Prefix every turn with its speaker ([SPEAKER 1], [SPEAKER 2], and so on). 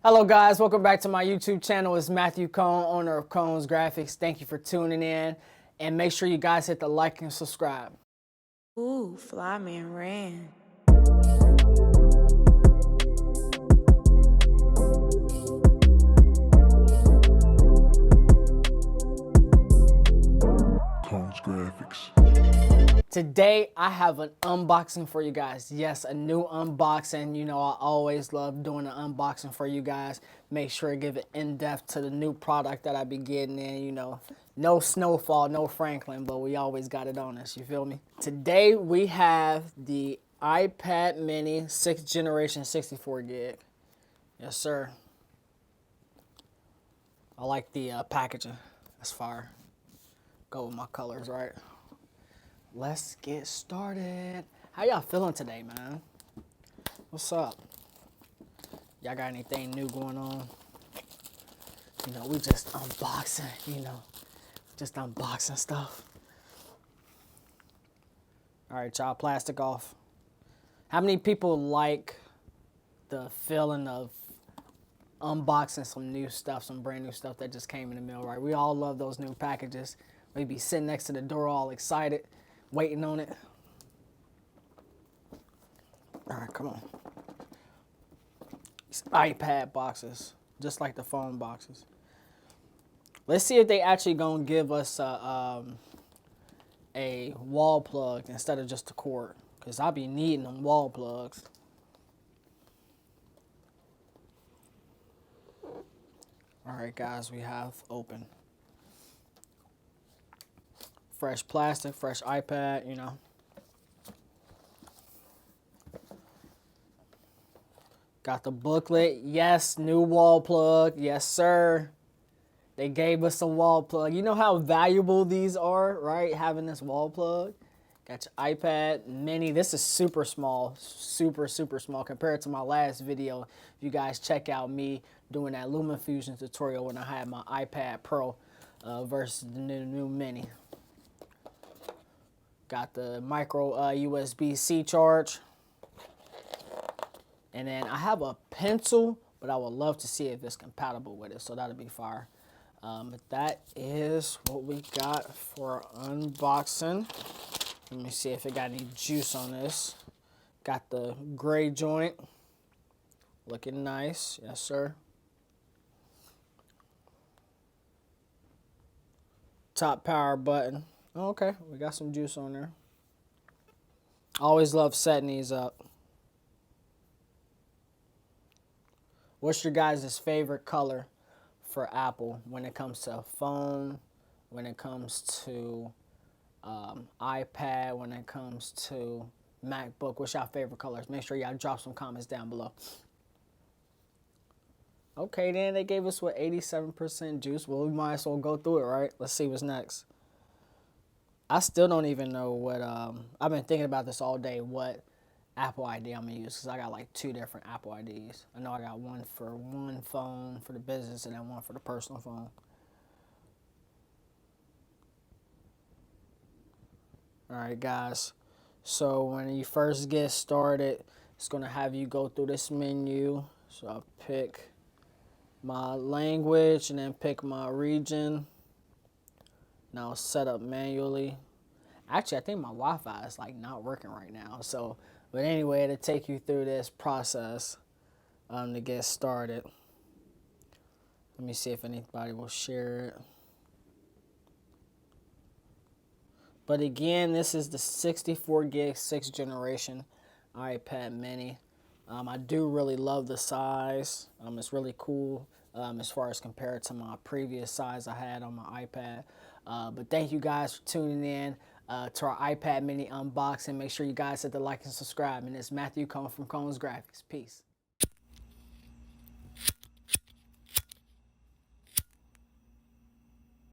[SPEAKER 1] Hello guys, welcome back to my YouTube channel. It's Matthew Cone, owner of Cone's Graphics. Thank you for tuning in, and make sure you guys hit the like and subscribe.
[SPEAKER 2] Ooh, Flyman ran.
[SPEAKER 3] Cone's Graphics.
[SPEAKER 1] Today I have an unboxing for you guys. Yes, a new unboxing. You know, I always love doing an unboxing for you guys. Make sure to give it in-depth to the new product that I be getting in. You know, no Snowfall, no Franklin, but we always got it on us. You feel me? Today we have the iPad mini 6th generation 64 gig. Yes, sir. I like the packaging. That's fire. Go with my colors, right? Let's get started. How y'all feeling today, man? What's up? Y'all got anything new going on? You know, we just unboxing, just unboxing stuff. All right, y'all, plastic off. How many people like the feeling of unboxing some new stuff, some brand new stuff that just came in the mail, right? We all love those new packages. We be sitting next to the door all excited, waiting on it. All right, come on. These iPad boxes, just like the phone boxes. Let's see if they actually gonna give us a wall plug instead of just a cord, because I'll be needing them wall plugs. All right, guys, we have open. Fresh plastic, fresh iPad, you know. Got the booklet. Yes, new wall plug. Yes, sir. They gave us a wall plug. You know how valuable these are, right? Having this wall plug. Got your iPad mini. This is super small. Super, super small compared to my last video. If you guys check out me doing that LumaFusion tutorial when I had my iPad Pro versus the new mini. Got the micro USB-C charge. And then I have a pencil, but I would love to see if it's compatible with it, so that'll be fire. But that is what we got for unboxing. Let me see if it got any juice on this. Got the gray joint. Looking nice. Yes, sir. Top power button. Oh, okay, we got some juice on there. Always love setting these up. What's your guys' favorite color for Apple when it comes to phone, when it comes to iPad, when it comes to MacBook? What's your favorite colors? Make sure y'all drop some comments down below. Okay, then they gave us, what, 87% juice? Well, we might as well go through it, right? Let's see what's next. I still don't even know what, I've been thinking about this all day, what Apple ID I'm going to use, because I got like 2 different Apple IDs. I know I got one for one phone for the business and then one for the personal phone. Alright, guys, so when you first get started, it's going to have you go through this menu. So I'll pick my language and then pick my region. Now set up manually. Actually, I think my Wi-Fi is like not working right now. So, but anyway, to take you through this process to get started. Let me see if anybody will share it. But again, this is the 64 gig 6th generation iPad mini. I do really love the size. It's really cool as far as compared to my previous size I had on my iPad. But thank you guys for tuning in to our iPad mini unboxing. Make sure you guys hit the like and subscribe. And it's Matthew Cone from Cone's Graphics. Peace.